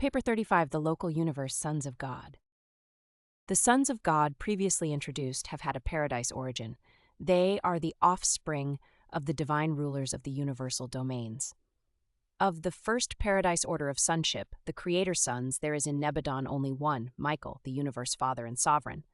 Paper 35, The Local Universe Sons of God. The sons of God previously introduced have had a paradise origin. They are the offspring of the divine rulers of the universal domains. Of the first paradise order of sonship, the creator sons, there is in Nebadon only one, Michael, the universe father and sovereign.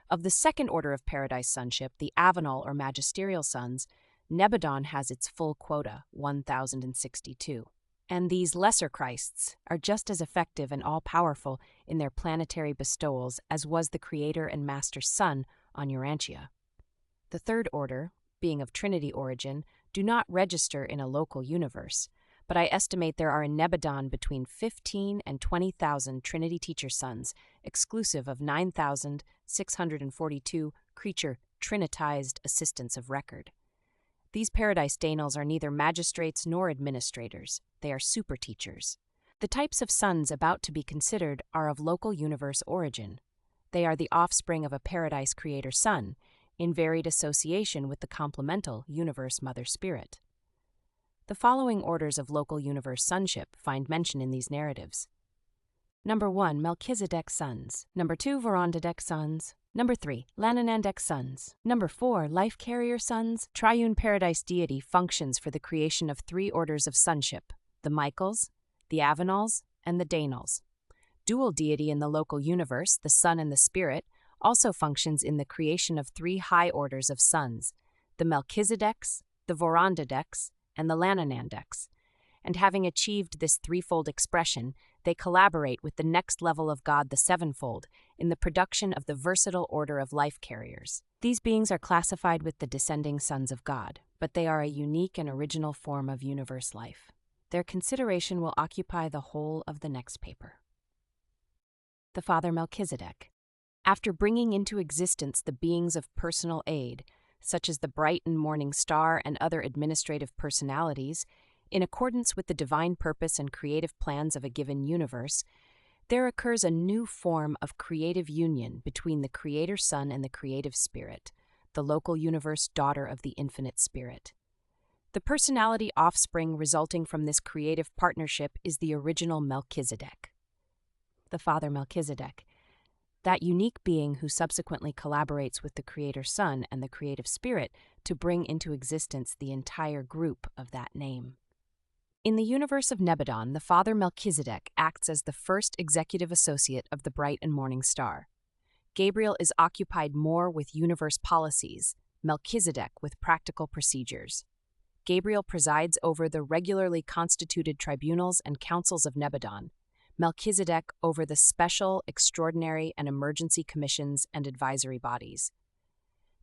Of the second order of paradise sonship, the Avenal or magisterial sons, Nebadon has its full quota, 1,062. And these lesser Christs are just as effective and all-powerful in their planetary bestowals as was the creator and master son on Urantia. The third order, being of Trinity origin, do not register in a local universe, but I estimate there are in Nebadon between 15 and 20,000 Trinity teacher sons, exclusive of 9,642 creature trinitized assistants of record. These paradise Danals are neither magistrates nor administrators. They are super teachers. The types of sons about to be considered are of local universe origin. They are the offspring of a paradise creator son, in varied association with the complemental universe mother spirit. The following orders of local universe sonship find mention in these narratives. Number 1, Melchizedek Sons. Number 2, Vorondadek Sons. Number 3, Lanonandek Sons. Number 4, Life Carrier Sons. Triune Paradise Deity functions for the creation of 3 orders of sonship, the Michaels, the Avenals, and the Danals. Dual deity in the local universe, the Son and the Spirit, also functions in the creation of 3 high orders of sons, the Melchizedeks, the Vorondadeks, and the Lanonandeks. And having achieved this threefold expression, they collaborate with the next level of God, the sevenfold, in the production of the versatile order of life carriers. These beings are classified with the descending sons of God, but they are a unique and original form of universe life. Their consideration will occupy the whole of the next paper. The Father Melchizedek. After bringing into existence the beings of personal aid, such as the bright and morning star and other administrative personalities, in accordance with the divine purpose and creative plans of a given universe, there occurs a new form of creative union between the Creator Son and the Creative Spirit, the local universe daughter of the Infinite Spirit. The personality offspring resulting from this creative partnership is the original Melchizedek. The Father Melchizedek, that unique being who subsequently collaborates with the Creator Son and the Creative Spirit to bring into existence the entire group of that name. In the universe of Nebadon, the Father Melchizedek acts as the first executive associate of the bright and morning star. Gabriel is occupied more with universe policies, Melchizedek with practical procedures. Gabriel presides over the regularly constituted tribunals and councils of Nebadon, Melchizedek over the special, extraordinary, and emergency commissions and advisory bodies.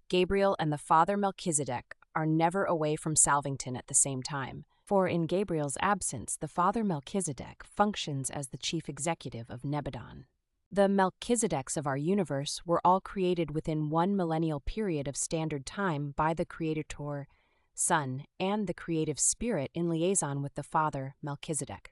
Gabriel and the Father Melchizedek are never away from Salvington at the same time, for in Gabriel's absence, the Father Melchizedek functions as the chief executive of Nebadon. The Melchizedeks of our universe were all created within one millennial period of standard time by the Creator, Son, and the Creative Spirit in liaison with the Father Melchizedek.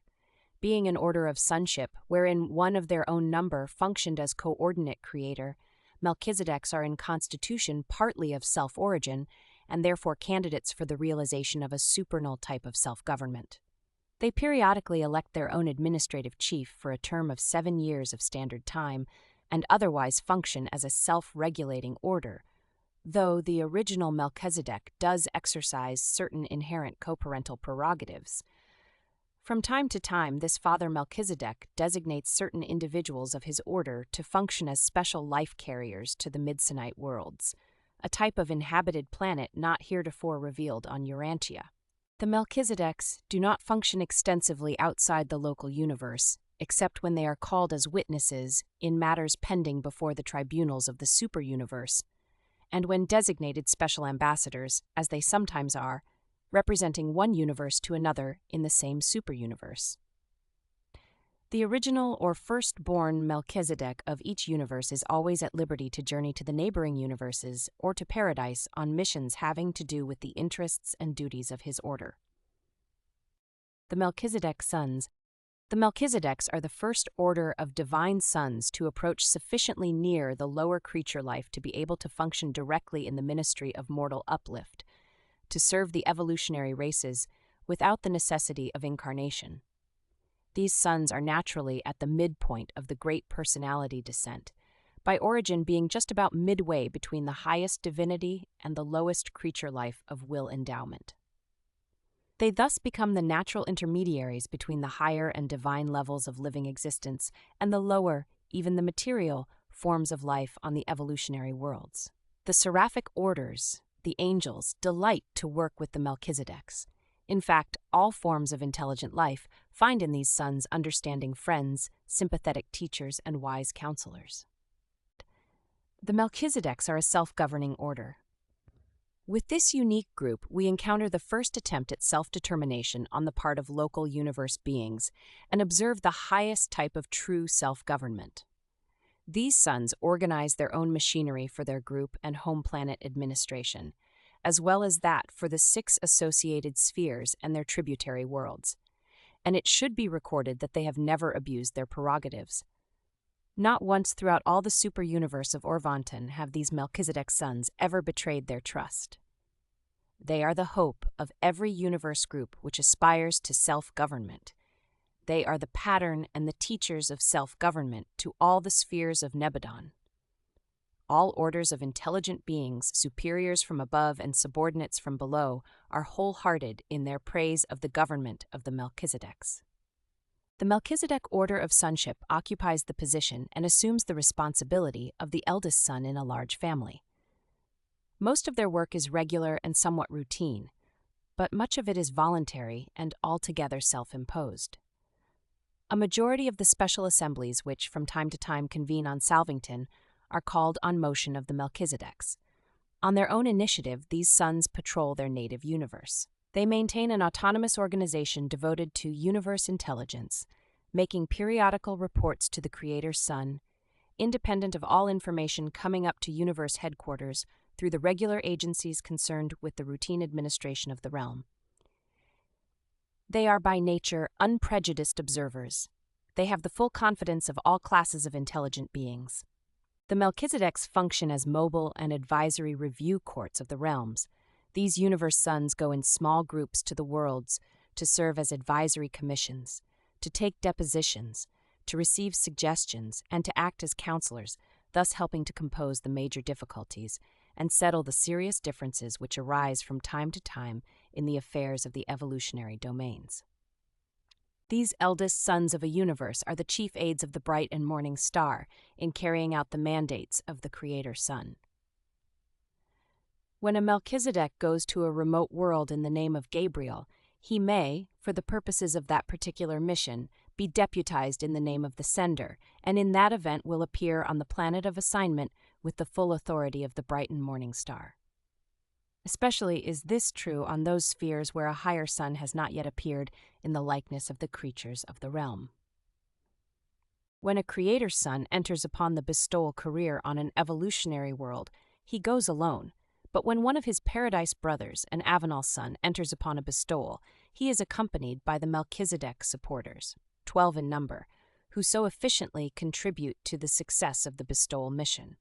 Being an order of sonship, wherein one of their own number functioned as coordinate creator, Melchizedeks are in constitution partly of self-origin, and therefore candidates for the realization of a supernal type of self-government. They periodically elect their own administrative chief for a term of 7 years of standard time, and otherwise function as a self-regulating order, though the original Melchizedek does exercise certain inherent co-parental prerogatives. From time to time, this Father Melchizedek designates certain individuals of his order to function as special life carriers to the Midsonite worlds, a type of inhabited planet not heretofore revealed on Urantia. The Melchizedeks do not function extensively outside the local universe, except when they are called as witnesses in matters pending before the tribunals of the super-universe, and when designated special ambassadors, as they sometimes are, representing one universe to another in the same super-universe. The original or firstborn Melchizedek of each universe is always at liberty to journey to the neighboring universes or to paradise on missions having to do with the interests and duties of his order. The Melchizedek Sons. The Melchizedeks are the first order of divine sons to approach sufficiently near the lower creature life to be able to function directly in the ministry of mortal uplift, to serve the evolutionary races without the necessity of incarnation. These sons are naturally at the midpoint of the great personality descent, by origin being just about midway between the highest divinity and the lowest creature life of will endowment. They thus become the natural intermediaries between the higher and divine levels of living existence and the lower, even the material, forms of life on the evolutionary worlds. The seraphic orders, the angels, delight to work with the Melchizedeks. In fact, all forms of intelligent life find in these sons understanding friends, sympathetic teachers, and wise counselors. The Melchizedeks are a self-governing order. With this unique group, we encounter the first attempt at self-determination on the part of local universe beings and observe the highest type of true self-government. These sons organize their own machinery for their group and home planet administration, as well as that for the 6 associated spheres and their tributary worlds. And it should be recorded that they have never abused their prerogatives. Not once throughout all the super-universe of Vorondadek have these Melchizedek sons ever betrayed their trust. They are the hope of every universe group which aspires to self-government. They are the pattern and the teachers of self-government to all the spheres of Nebadon. All orders of intelligent beings, superiors from above and subordinates from below, are wholehearted in their praise of the government of the Melchizedeks. The Melchizedek order of sonship occupies the position and assumes the responsibility of the eldest son in a large family. Most of their work is regular and somewhat routine, but much of it is voluntary and altogether self-imposed. A majority of the special assemblies which from time to time convene on Salvington are called on motion of the Melchizedeks. On their own initiative, these sons patrol their native universe. They maintain an autonomous organization devoted to universe intelligence, making periodical reports to the Creator's Son, independent of all information coming up to universe headquarters through the regular agencies concerned with the routine administration of the realm. They are by nature unprejudiced observers. They have the full confidence of all classes of intelligent beings. The Melchizedeks function as mobile and advisory review courts of the realms. These universe sons go in small groups to the worlds to serve as advisory commissions, to take depositions, to receive suggestions, and to act as counselors, thus helping to compose the major difficulties and settle the serious differences which arise from time to time in the affairs of the evolutionary domains. These eldest sons of a universe are the chief aides of the bright and morning star in carrying out the mandates of the Creator Son. When a Melchizedek goes to a remote world in the name of Gabriel, he may, for the purposes of that particular mission, be deputized in the name of the sender, and in that event will appear on the planet of assignment with the full authority of the bright and morning star. Especially is this true on those spheres where a higher son has not yet appeared in the likeness of the creatures of the realm. When a Creator Son enters upon the bestowal career on an evolutionary world, he goes alone. But when one of his paradise brothers, an Avenal son, enters upon a bestowal, he is accompanied by the Melchizedek supporters, 12 in number, who so efficiently contribute to the success of the bestowal mission.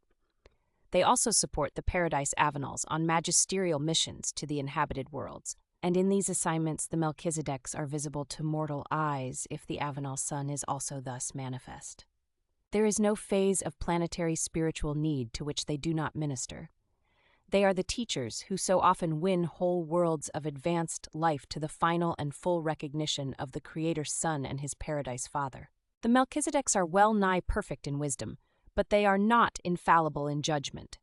They also support the Paradise Avenals on magisterial missions to the inhabited worlds, and in these assignments the Melchizedeks are visible to mortal eyes if the Avenal Son is also thus manifest. There is no phase of planetary spiritual need to which they do not minister. They are the teachers who so often win whole worlds of advanced life to the final and full recognition of the Creator's Son and his Paradise Father. The Melchizedeks are well nigh perfect in wisdom, but they are not infallible in judgment.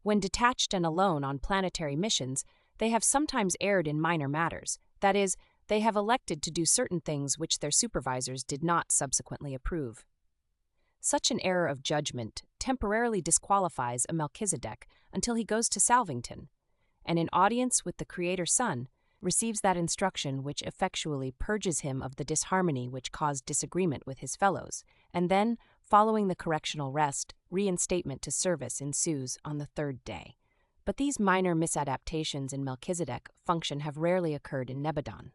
When detached and alone on planetary missions, they have sometimes erred in minor matters, that is, they have elected to do certain things which their supervisors did not subsequently approve. Such an error of judgment temporarily disqualifies a Melchizedek until he goes to Salvington, and in audience with the Creator Son, receives that instruction which effectually purges him of the disharmony which caused disagreement with his fellows, and then, following the correctional rest, reinstatement to service ensues on the 3rd day. But these minor misadaptations in Melchizedek function have rarely occurred in Nebadon.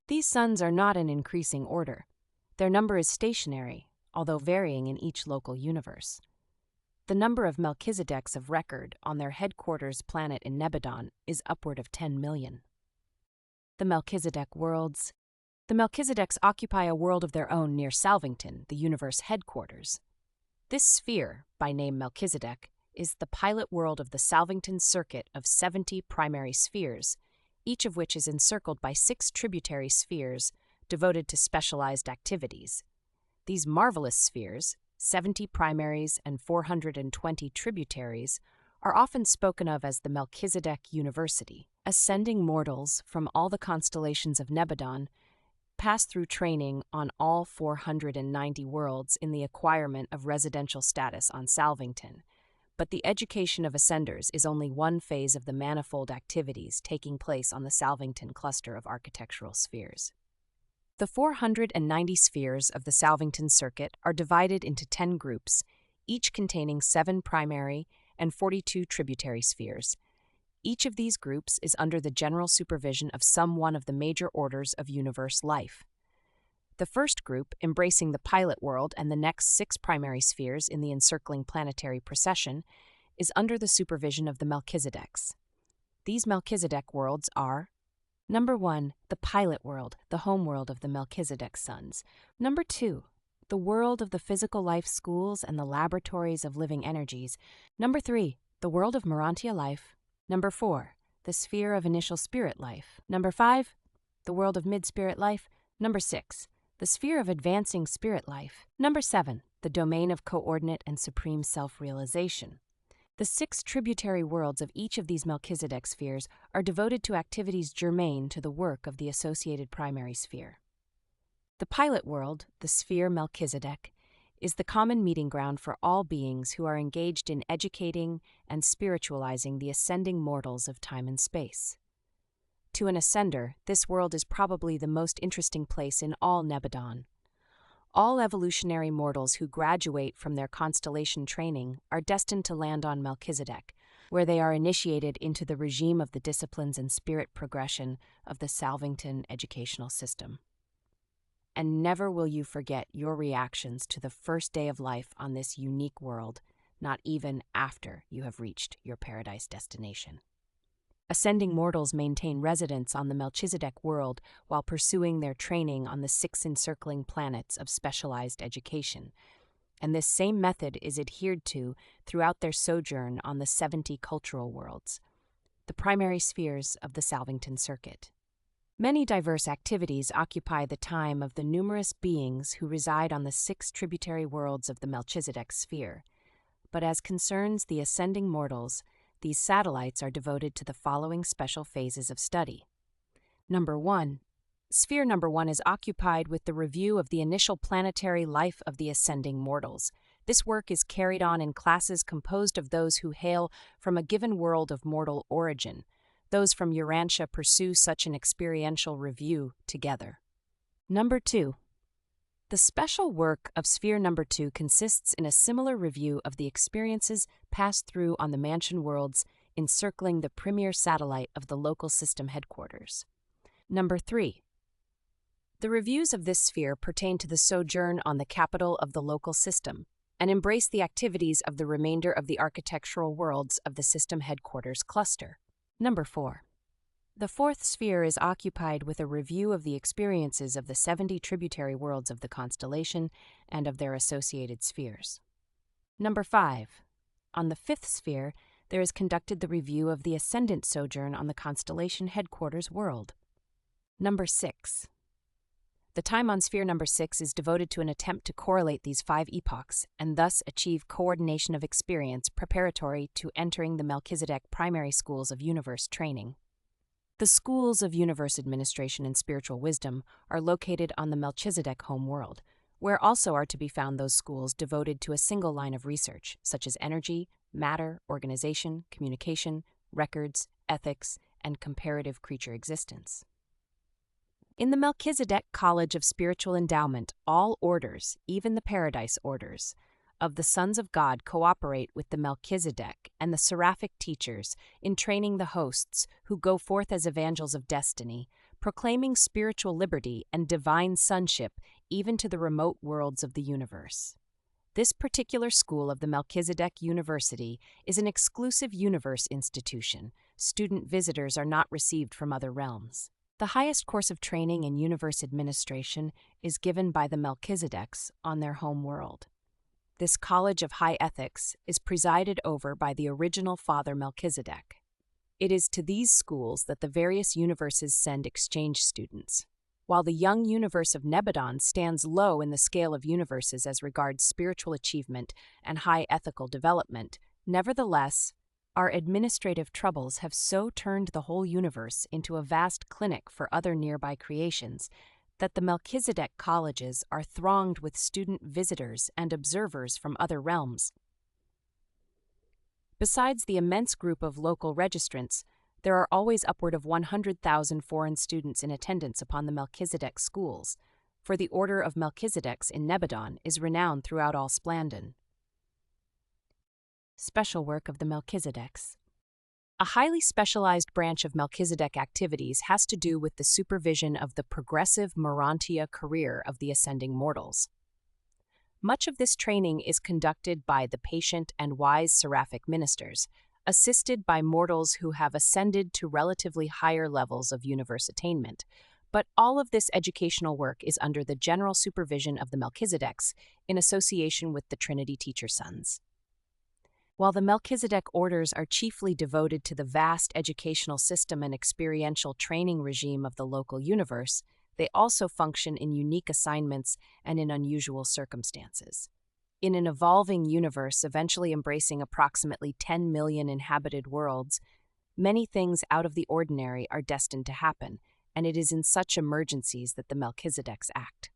These sons are not an increasing order. Their number is stationary, although varying in each local universe. The number of Melchizedeks of record on their headquarters planet in Nebadon is upward of 10 million. The Melchizedek Worlds, The Melchizedeks occupy a world of their own near Salvington, the universe headquarters. This sphere, by name Melchizedek, is the pilot world of the Salvington circuit of 70 primary spheres, each of which is encircled by 6 tributary spheres devoted to specialized activities. These marvelous spheres, 70 primaries and 420 tributaries, are often spoken of as the Melchizedek University. Ascending mortals from all the constellations of Nebadon pass through training on all 490 worlds in the acquirement of residential status on Salvington, but the education of ascenders is only one phase of the manifold activities taking place on the Salvington cluster of architectural spheres. The 490 spheres of the Salvington circuit are divided into 10 groups, each containing 7 primary and 42 tributary spheres. Each of these groups is under the general supervision of some one of the major orders of universe life. The first group, embracing the pilot world and the next 6 primary spheres in the encircling planetary procession, is under the supervision of the Melchizedeks. These Melchizedek worlds are: Number 1, the pilot world, the home world of the Melchizedek Sons. Number 2, the world of the physical life schools and the laboratories of living energies. Number 3, the world of Urantia life. Number 4, the sphere of initial spirit life. Number 5, the world of mid-spirit life. Number 6, the sphere of advancing spirit life. Number 7, the domain of coordinate and supreme self-realization. The 6 tributary worlds of each of these Melchizedek spheres are devoted to activities germane to the work of the associated primary sphere. The pilot world, the sphere Melchizedek, is the common meeting ground for all beings who are engaged in educating and spiritualizing the ascending mortals of time and space. To an ascender, this world is probably the most interesting place in all Nebadon. All evolutionary mortals who graduate from their constellation training are destined to land on Melchizedek, where they are initiated into the regime of the disciplines and spirit progression of the Salvington educational system. And never will you forget your reactions to the first day of life on this unique world, not even after you have reached your paradise destination. Ascending mortals maintain residence on the Melchizedek world while pursuing their training on the 6 encircling planets of specialized education, and this same method is adhered to throughout their sojourn on the 70 cultural worlds, the primary spheres of the Salvington circuit. Many diverse activities occupy the time of the numerous beings who reside on the 6 tributary worlds of the Melchizedek sphere, but as concerns the ascending mortals, these satellites are devoted to the following special phases of study. Number 1. Sphere number 1 is occupied with the review of the initial planetary life of the ascending mortals. This work is carried on in classes composed of those who hail from a given world of mortal origin. Those from Urantia pursue such an experiential review together. Number 2. The special work of sphere number 2 consists in a similar review of the experiences passed through on the mansion worlds encircling the premier satellite of the local system headquarters. Number 3. The reviews of this sphere pertain to the sojourn on the capital of the local system and embrace the activities of the remainder of the architectural worlds of the system headquarters cluster. Number 4. The 4th sphere is occupied with a review of the experiences of the 70 tributary worlds of the constellation and of their associated spheres. Number 5. On the 5th sphere, there is conducted the review of the ascendant sojourn on the constellation headquarters world. Number 6. The time on sphere number 6 is devoted to an attempt to correlate these 5 epochs and thus achieve coordination of experience preparatory to entering the Melchizedek primary schools of universe training. The schools of universe administration and spiritual wisdom are located on the Melchizedek home world, where also are to be found those schools devoted to a single line of research, such as energy, matter, organization, communication, records, ethics, and comparative creature existence. In the Melchizedek College of Spiritual Endowment, all orders, even the Paradise orders, of the Sons of God cooperate with the Melchizedek and the seraphic teachers in training the hosts who go forth as evangels of destiny, proclaiming spiritual liberty and divine sonship even to the remote worlds of the universe. This particular school of the Melchizedek University is an exclusive universe institution. Student visitors are not received from other realms. The highest course of training in universe administration is given by the Melchizedeks on their home world. This college of high ethics is presided over by the original Father Melchizedek. It is to these schools that the various universes send exchange students. While the young universe of Nebadon stands low in the scale of universes as regards spiritual achievement and high ethical development, nevertheless, our administrative troubles have so turned the whole universe into a vast clinic for other nearby creations that the Melchizedek colleges are thronged with student visitors and observers from other realms. Besides the immense group of local registrants, there are always upward of 100,000 foreign students in attendance upon the Melchizedek schools, for the order of Melchizedeks in Nebadon is renowned throughout all Splandon. Special work of the Melchizedeks. A highly specialized branch of Melchizedek activities has to do with the supervision of the progressive Morantia career of the ascending mortals. Much of this training is conducted by the patient and wise seraphic ministers, assisted by mortals who have ascended to relatively higher levels of universe attainment, but all of this educational work is under the general supervision of the Melchizedeks in association with the Trinity Teacher Sons. While the Melchizedek orders are chiefly devoted to the vast educational system and experiential training regime of the local universe, they also function in unique assignments and in unusual circumstances. In an evolving universe eventually embracing approximately 10 million inhabited worlds, many things out of the ordinary are destined to happen, and it is in such emergencies that the Melchizedeks act.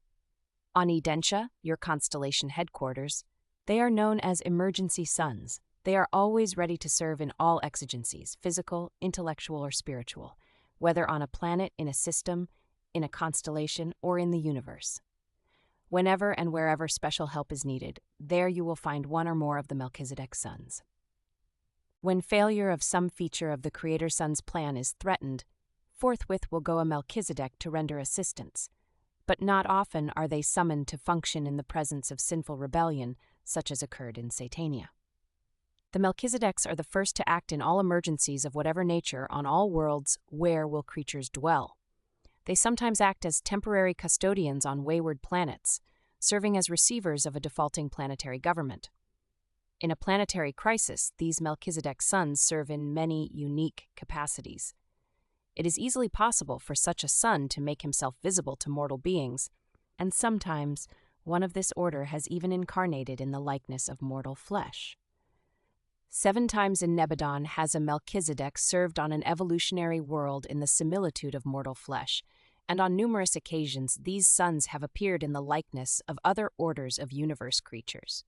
On Urantia, your constellation headquarters, they are known as emergency sons. They are always ready to serve in all exigencies, physical, intellectual, or spiritual, whether on a planet, in a system, in a constellation, or in the universe. Whenever and wherever special help is needed, there you will find one or more of the Melchizedek Sons. When failure of some feature of the Creator Son's plan is threatened, forthwith will go a Melchizedek to render assistance, but not often are they summoned to function in the presence of sinful rebellion, such as occurred in Satania. The Melchizedeks are the first to act in all emergencies of whatever nature on all worlds where will creatures dwell. They sometimes act as temporary custodians on wayward planets, serving as receivers of a defaulting planetary government. In a planetary crisis, these Melchizedek Sons serve in many unique capacities. It is easily possible for such a son to make himself visible to mortal beings, and sometimes one of this order has even incarnated in the likeness of mortal flesh. 7 times in Nebadon has a Melchizedek served on an evolutionary world in the similitude of mortal flesh, and on numerous occasions these sons have appeared in the likeness of other orders of universe creatures.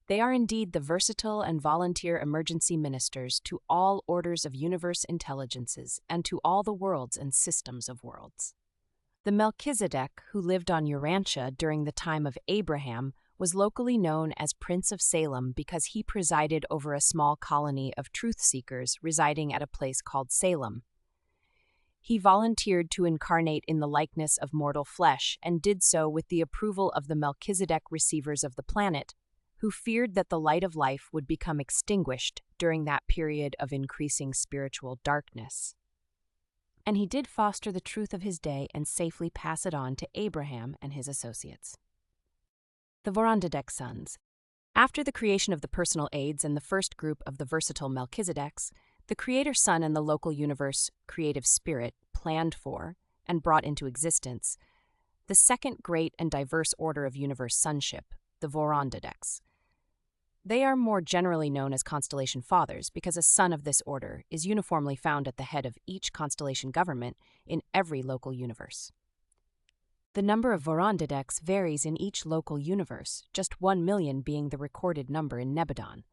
They are indeed the versatile and volunteer emergency ministers to all orders of universe intelligences and to all the worlds and systems of worlds. The Melchizedek, who lived on Urantia during the time of Abraham, was locally known as Prince of Salem because he presided over a small colony of truth-seekers residing at a place called Salem. He volunteered to incarnate in the likeness of mortal flesh and did so with the approval of the Melchizedek receivers of the planet, who feared that the light of life would become extinguished during that period of increasing spiritual darkness. And he did foster the truth of his day and safely pass it on to Abraham and his associates. The Vorondadek Sons. After the creation of the personal aids and the first group of the versatile Melchizedeks, the Creator Son and the local universe creative spirit planned for and brought into existence the second great and diverse order of universe sonship, the Vorondadeks. They are more generally known as Constellation Fathers because a son of this order is uniformly found at the head of each constellation government in every local universe. The number of Vorondadeks varies in each local universe, just 1 million being the recorded number in Nebadon.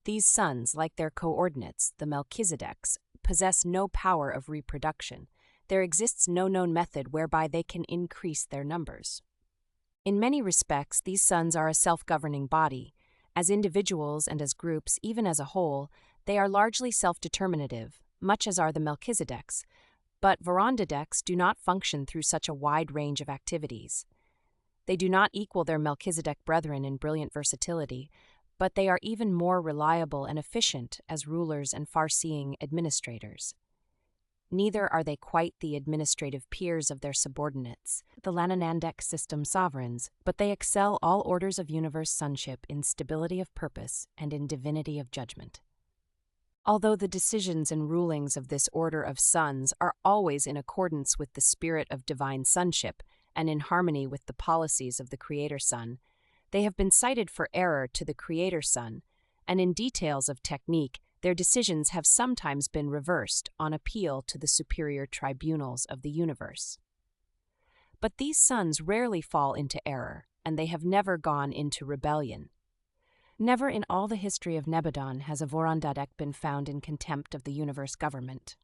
These sons, like their coordinates, the Melchizedeks, possess no power of reproduction. There exists no known method whereby they can increase their numbers. In many respects, these sons are a self-governing body. As individuals and as groups, even as a whole, they are largely self-determinative, much as are the Melchizedeks, but Vorondadeks do not function through such a wide range of activities. They do not equal their Melchizedek brethren in brilliant versatility, but they are even more reliable and efficient as rulers and far-seeing administrators. neither are they quite the administrative peers of their subordinates, the Lanonandek system sovereigns, but they excel all orders of universe sonship in stability of purpose and in divinity of judgment. Although the decisions and rulings of this order of sons are always in accordance with the spirit of divine sonship and in harmony with the policies of the Creator Son, they have been cited for error to the Creator Son, and in details of technique, their decisions have sometimes been reversed on appeal to the superior tribunals of the universe. But these sons rarely fall into error, and they have never gone into rebellion. Never in all the history of Nebadon has a Vorondadek been found in contempt of the universe government.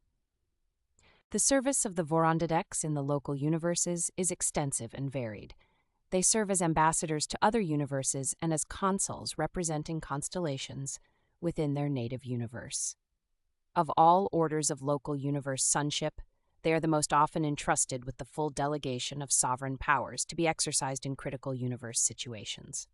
The service of the Vorondadeks in the local universes is extensive and varied. They serve as ambassadors to other universes and as consuls representing constellations within their native universe. Of all orders of local universe sonship, they are the most often entrusted with the full delegation of sovereign powers to be exercised in critical universe situations.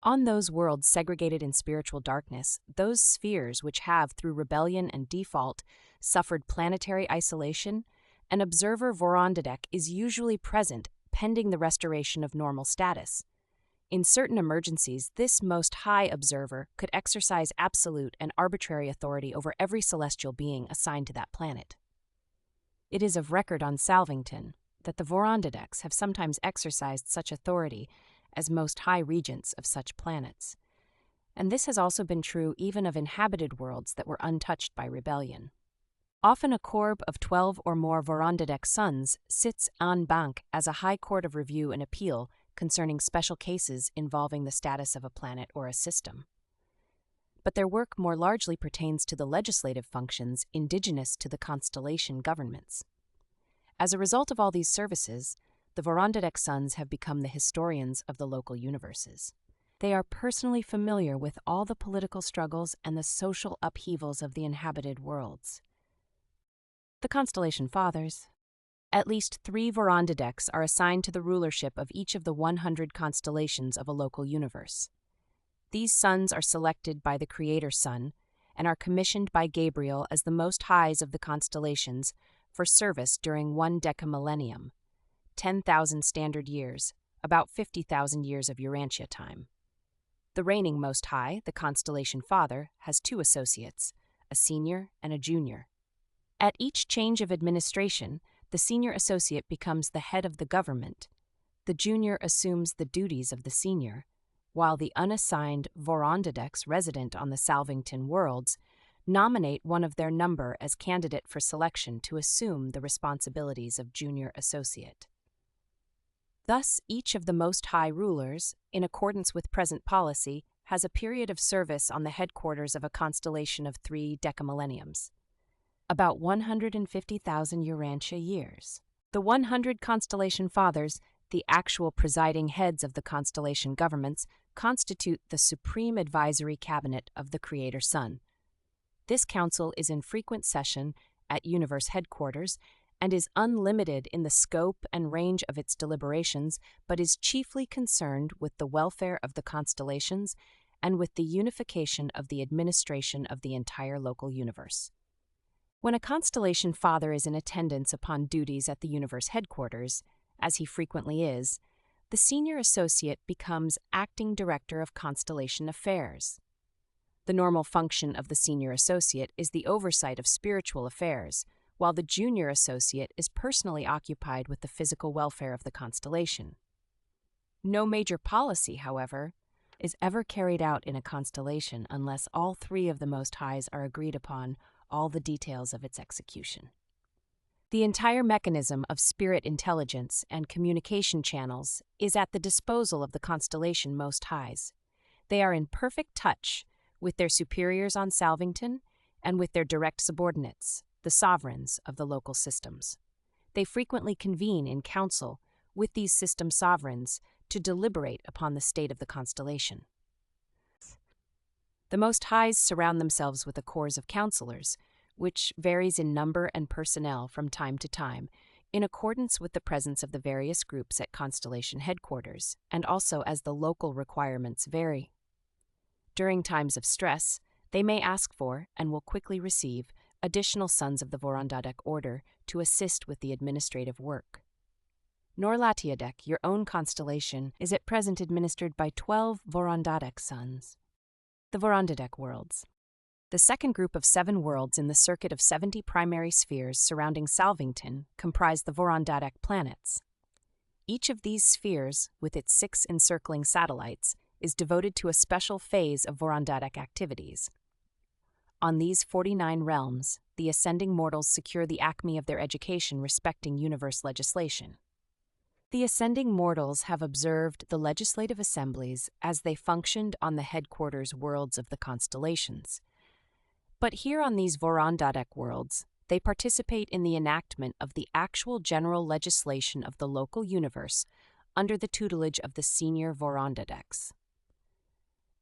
On those worlds segregated in spiritual darkness, those spheres which have, through rebellion and default, suffered planetary isolation, an observer Vorondadek is usually present pending the restoration of normal status. In certain emergencies, this Most High Observer could exercise absolute and arbitrary authority over every celestial being assigned to that planet. It is of record on Salvington that the Vorondadeks have sometimes exercised such authority as Most High Regents of such planets, and this has also been true even of inhabited worlds that were untouched by rebellion. Often a corps of 12 or more Vorondadek Sons sits en banc as a high court of review and appeal concerning special cases involving the status of a planet or a system. But their work more largely pertains to the legislative functions indigenous to the constellation governments. As a result of all these services, the Vorondadek Sons have become the historians of the local universes. They are personally familiar with all the political struggles and the social upheavals of the inhabited worlds. The Constellation Fathers. At least 3 Vorondadeks are assigned to the rulership of each of the 100 constellations of a local universe. These sons are selected by the Creator Son and are commissioned by Gabriel as the Most Highs of the constellations for service during 1 decamillennium, 10,000 standard years, about 50,000 years of Urantia time. The reigning Most High, the Constellation Father, has 2 associates, a senior and a junior. At each change of administration, the senior associate becomes the head of the government. The junior assumes the duties of the senior, while the unassigned Vorondadeks resident on the Salvington Worlds nominate one of their number as candidate for selection to assume the responsibilities of junior associate. Thus, each of the Most High Rulers, in accordance with present policy, has a period of service on the headquarters of a constellation of 3 decamillenniums, about 150,000 Urantia years. The 100 Constellation Fathers, the actual presiding heads of the constellation governments, constitute the Supreme Advisory Cabinet of the Creator Son. This council is in frequent session at universe headquarters and is unlimited in the scope and range of its deliberations, but is chiefly concerned with the welfare of the constellations and with the unification of the administration of the entire local universe. When a Constellation Father is in attendance upon duties at the universe headquarters, as he frequently is, the senior associate becomes acting director of constellation affairs. The normal function of the senior associate is the oversight of spiritual affairs, while the junior associate is personally occupied with the physical welfare of the constellation. No major policy, however, is ever carried out in a constellation unless all 3 of the Most Highs are agreed upon all the details of its execution. The entire mechanism of spirit intelligence and communication channels is at the disposal of the constellation Most Highs. They are in perfect touch with their superiors on Salvington and with their direct subordinates, the sovereigns of the local systems. They frequently convene in council with these system sovereigns to deliberate upon the state of the constellation. The Most Highs surround themselves with a corps of counselors, which varies in number and personnel from time to time, in accordance with the presence of the various groups at constellation headquarters, and also as the local requirements vary. During times of stress, they may ask for, and will quickly receive, additional sons of the Vorondadek order to assist with the administrative work. Melchizedek, your own constellation, is at present administered by 12 Vorondadek Sons. The Vorondadek Worlds. The second group of 7 worlds in the circuit of 70 primary spheres surrounding Salvington comprise the Vorondadek planets. Each of these spheres, with its 6 encircling satellites, is devoted to a special phase of Vorondadek activities. On these 49 realms, the ascending mortals secure the acme of their education respecting universe legislation. The ascending mortals have observed the legislative assemblies as they functioned on the headquarters worlds of the constellations. But here on these Vorondadek worlds, they participate in the enactment of the actual general legislation of the local universe under the tutelage of the senior Vorondadeks.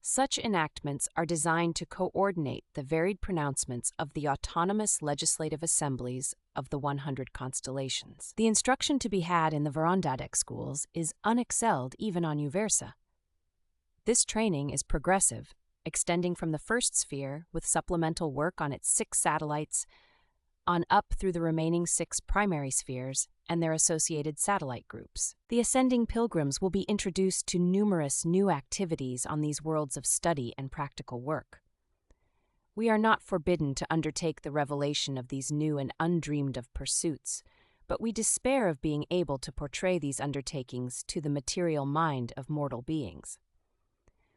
Such enactments are designed to coordinate the varied pronouncements of the autonomous legislative assemblies of the 100 constellations. The instruction to be had in the Vorondadek schools is unexcelled even on Uversa. This training is progressive, extending from the first sphere with supplemental work on its 6 satellites on up through the remaining 6 primary spheres and their associated satellite groups. The ascending pilgrims will be introduced to numerous new activities on these worlds of study and practical work. We are not forbidden to undertake the revelation of these new and undreamed of pursuits, but we despair of being able to portray these undertakings to the material mind of mortal beings.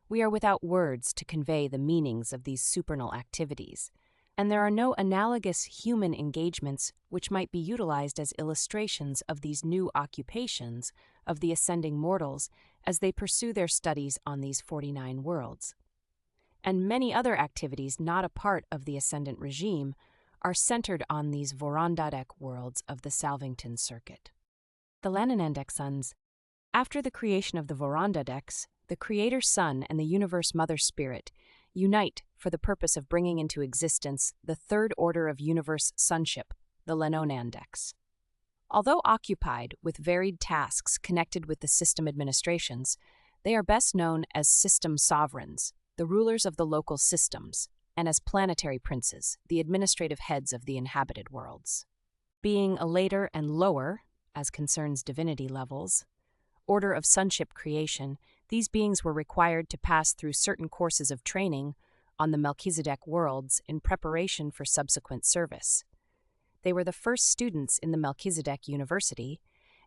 We are without words to convey the meanings of these supernal activities, and there are no analogous human engagements which might be utilized as illustrations of these new occupations of the ascending mortals as they pursue their studies on these 49 worlds. And many other activities not a part of the ascendant regime are centered on these Vorondadek worlds of the Salvington circuit. The Lanonandek Sons. After the creation of the Vorondadeks, the Creator Son and the Universe Mother Spirit unite for the purpose of bringing into existence the third order of universe sonship, the Lanonandeks. Although occupied with varied tasks connected with the system administrations, they are best known as system sovereigns, the rulers of the local systems, and as planetary princes, the administrative heads of the inhabited worlds. Being a later and lower, as concerns divinity levels, order of sonship creation, these beings were required to pass through certain courses of training on the Melchizedek Worlds in preparation for subsequent service. They were the first students in the Melchizedek University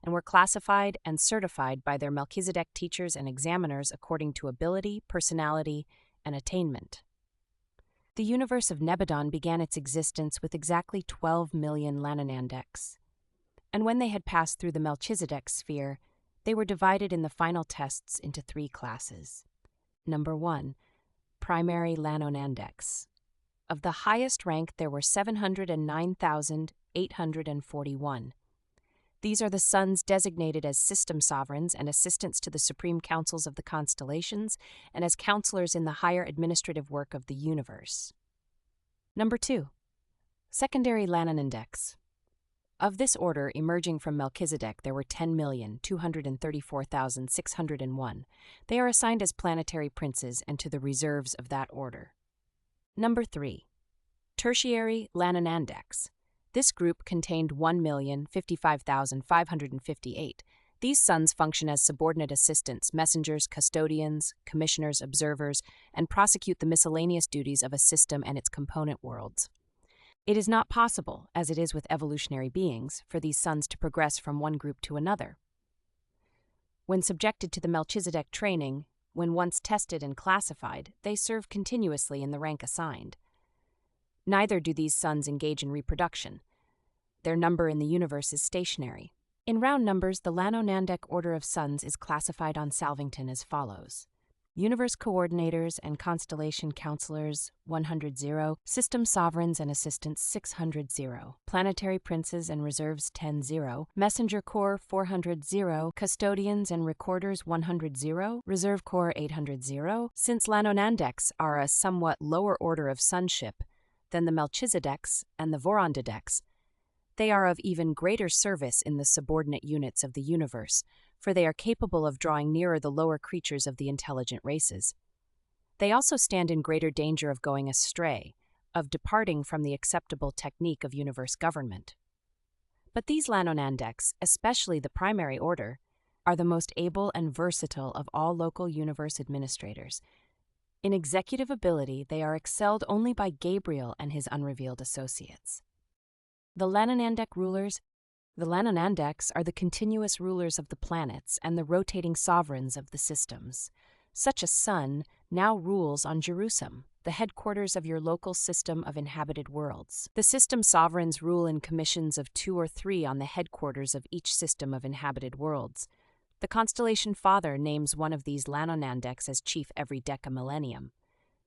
and were classified and certified by their Melchizedek teachers and examiners according to ability, personality, and attainment. The universe of Nebadon began its existence with exactly 12 million Lanonandeks, and when they had passed through the Melchizedek sphere, they were divided in the final tests into 3 classes. Number 1, primary Lanonandeks. Of the highest rank, there were 709,841. These are the sons designated as system sovereigns and assistants to the supreme councils of the constellations and as counselors in the higher administrative work of the universe. Number 2, secondary Lanonandeks. Of this order, emerging from Melchizedek, there were 10,234,601. They are assigned as planetary princes and to the reserves of that order. Number 3, tertiary Lanonandeks. This group contained 1,055,558. These sons function as subordinate assistants, messengers, custodians, commissioners, observers, and prosecute the miscellaneous duties of a system and its component worlds. It is not possible, as it is with evolutionary beings, for these sons to progress from one group to another. When subjected to the Melchizedek training, when once tested and classified, they serve continuously in the rank assigned. Neither do these sons engage in reproduction. Their number in the universe is stationary. In round numbers, the Lanonandek order of sons is classified on Salvington as follows: Universe Coordinators and Constellation Counselors 100, System Sovereigns and Assistants 600, Planetary Princes and Reserves 10, Messenger Corps 400, Custodians and Recorders 100, Reserve Corps 800. Since Lanonandeks are a somewhat lower order of sonship than the Melchizedeks and the Vorondadeks, they are of even greater service in the subordinate units of the universe, for they are capable of drawing nearer the lower creatures of the intelligent races. They also stand in greater danger of going astray, of departing from the acceptable technique of universe government. But these Lanonandeks, especially the primary order, are the most able and versatile of all local universe administrators. In executive ability, they are excelled only by Gabriel and his unrevealed associates. The Lanonandek Rulers. The Lanonandeks are the continuous rulers of the planets and the rotating sovereigns of the systems. Such a son now rules on Jerusalem, the headquarters of your local system of inhabited worlds. The system sovereigns rule in commissions of 2 or 3 on the headquarters of each system of inhabited worlds. The Constellation Father names one of these Lanonandeks as chief every decamillennium.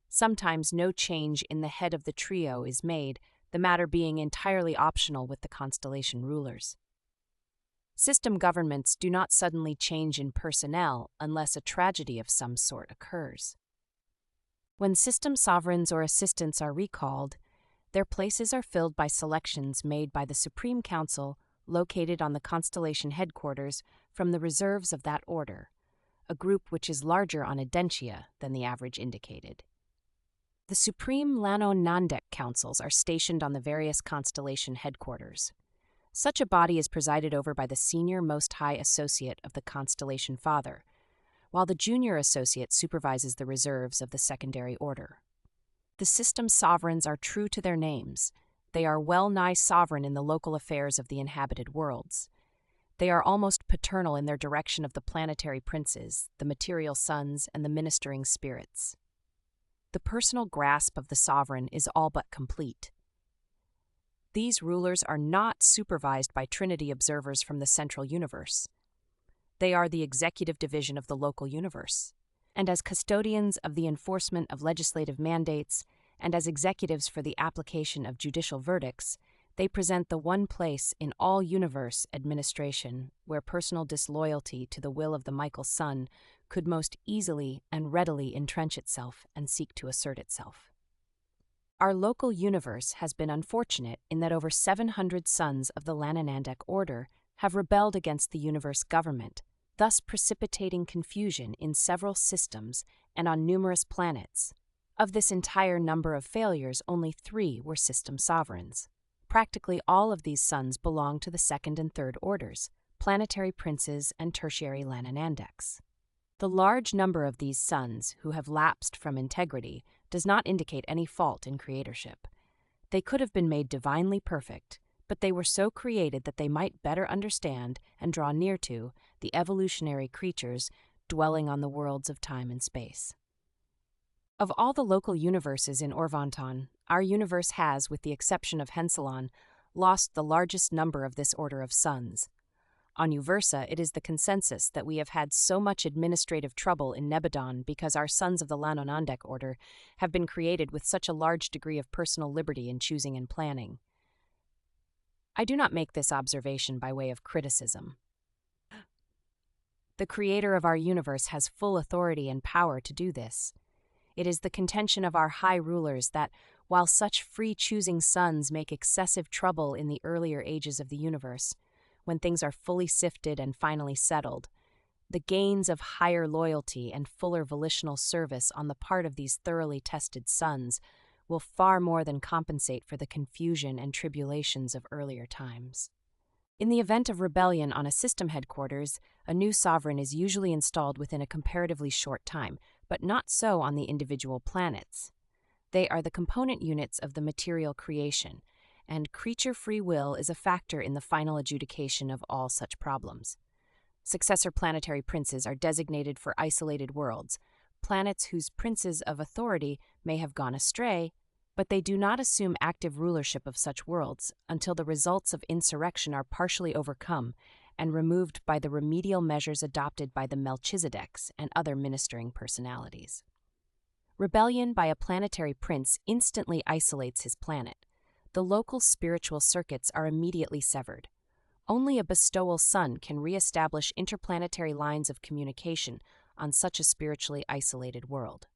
Sometimes no change in the head of the trio is made, the matter being entirely optional with the Constellation Rulers. System governments do not suddenly change in personnel unless a tragedy of some sort occurs. When system sovereigns or assistants are recalled, their places are filled by selections made by the Supreme Council located on the Constellation headquarters from the reserves of that order, a group which is larger on Urantia than the average indicated. The Supreme Lanonandek Councils are stationed on the various Constellation headquarters. Such a body is presided over by the senior Most High Associate of the Constellation Father, while the junior associate supervises the reserves of the secondary order. The system sovereigns are true to their names. They are well-nigh sovereign in the local affairs of the inhabited worlds. They are almost paternal in their direction of the planetary princes, the material sons, and the ministering spirits. The personal grasp of the sovereign is all but complete. These rulers are not supervised by Trinity observers from the central universe. They are the executive division of the local universe, and as custodians of the enforcement of legislative mandates and as executives for the application of judicial verdicts, they present the one place in all universe administration where personal disloyalty to the will of the Michael Sun could most easily and readily entrench itself and seek to assert itself. Our local universe has been unfortunate in that over 700 sons of the Lanonandek order have rebelled against the universe government, thus precipitating confusion in several systems and on numerous planets. Of this entire number of failures, only 3 were system sovereigns. Practically all of these sons belong to the second and third orders, planetary princes and tertiary Lanonandeks. The large number of these sons who have lapsed from integrity does not indicate any fault in creatorship. They could have been made divinely perfect, but they were so created that they might better understand and draw near to the evolutionary creatures dwelling on the worlds of time and space. Of all the local universes in Vorondadek, our universe has, with the exception of Henselon, lost the largest number of this order of sons. On Uversa, it is the consensus that we have had so much administrative trouble in Nebadon because our sons of the Lanonandek order have been created with such a large degree of personal liberty in choosing and planning. I do not make this observation by way of criticism. The creator of our universe has full authority and power to do this. It is the contention of our high rulers that, while such free-choosing sons make excessive trouble in the earlier ages of the universe, when things are fully sifted and finally settled, the gains of higher loyalty and fuller volitional service on the part of these thoroughly tested sons will far more than compensate for the confusion and tribulations of earlier times. In the event of rebellion on a system headquarters, a new sovereign is usually installed within a comparatively short time, but not so on the individual planets. They are the component units of the material creation, and creature free will is a factor in the final adjudication of all such problems. Successor planetary princes are designated for isolated worlds, planets whose princes of authority may have gone astray, but they do not assume active rulership of such worlds until the results of insurrection are partially overcome and removed by the remedial measures adopted by the Melchizedeks and other ministering personalities. Rebellion by a planetary prince instantly isolates his planet. The local spiritual circuits are immediately severed. Only a bestowal sun can re-establish interplanetary lines of communication on such a spiritually isolated world.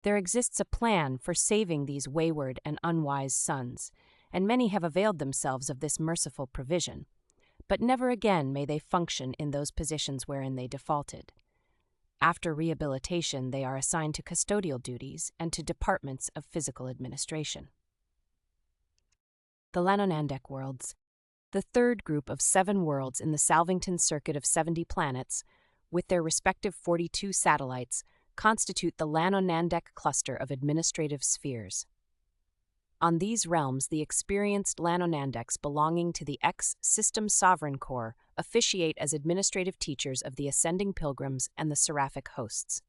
There exists a plan for saving these wayward and unwise sons, and many have availed themselves of this merciful provision, but never again may they function in those positions wherein they defaulted. After rehabilitation, they are assigned to custodial duties and to departments of physical administration. The Lanonandek Worlds, the third group of 7 worlds in the Salvington circuit of 70 planets, with their respective 42 satellites, constitute the Lanonandek cluster of administrative spheres. On these realms, the experienced Lanonandeks belonging to the X-System Sovereign Corps officiate as administrative teachers of the ascending pilgrims and the seraphic hosts.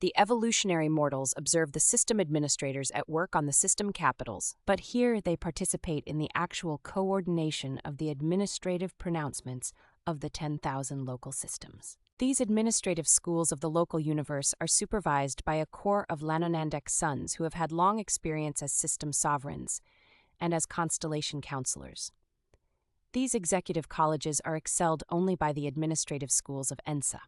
The evolutionary mortals observe the system administrators at work on the system capitals, but here they participate in the actual coordination of the administrative pronouncements of the 10,000 local systems. These administrative schools of the local universe are supervised by a corps of Lanonandek Sons who have had long experience as system sovereigns and as constellation counselors. These executive colleges are excelled only by the administrative schools of ENSA.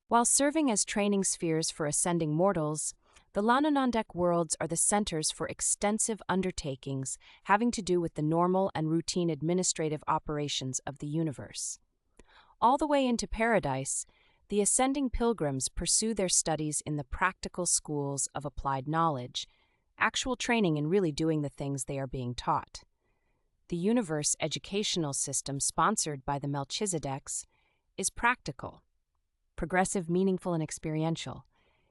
While serving as training spheres for ascending mortals, the Lanonandek Worlds are the centers for extensive undertakings having to do with the normal and routine administrative operations of the universe. All the way into paradise, the ascending pilgrims pursue their studies in the practical schools of applied knowledge, actual training in really doing the things they are being taught. The universe educational system sponsored by the Melchizedeks is practical, progressive, meaningful, and experiential.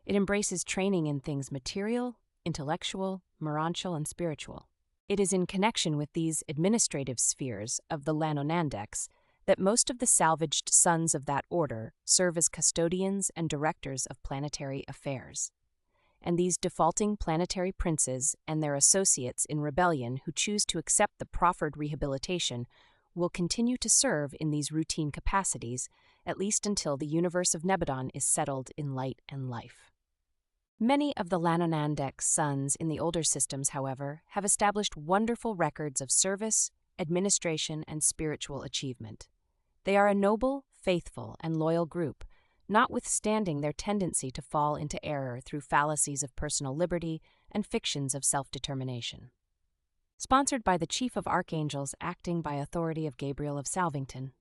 It embraces training in things material, intellectual, morantial, and spiritual. It is in connection with these administrative spheres of the Lanonandeks that most of the salvaged sons of that order serve as custodians and directors of planetary affairs. And these defaulting planetary princes and their associates in rebellion who choose to accept the proffered rehabilitation will continue to serve in these routine capacities, at least until the universe of Nebadon is settled in light and life. Many of the Lanonandek Sons in the older systems, however, have established wonderful records of service, administration, and spiritual achievement. They are a noble, faithful, and loyal group, notwithstanding their tendency to fall into error through fallacies of personal liberty and fictions of self-determination. Sponsored by the Chief of Archangels acting by authority of Gabriel of Salvington.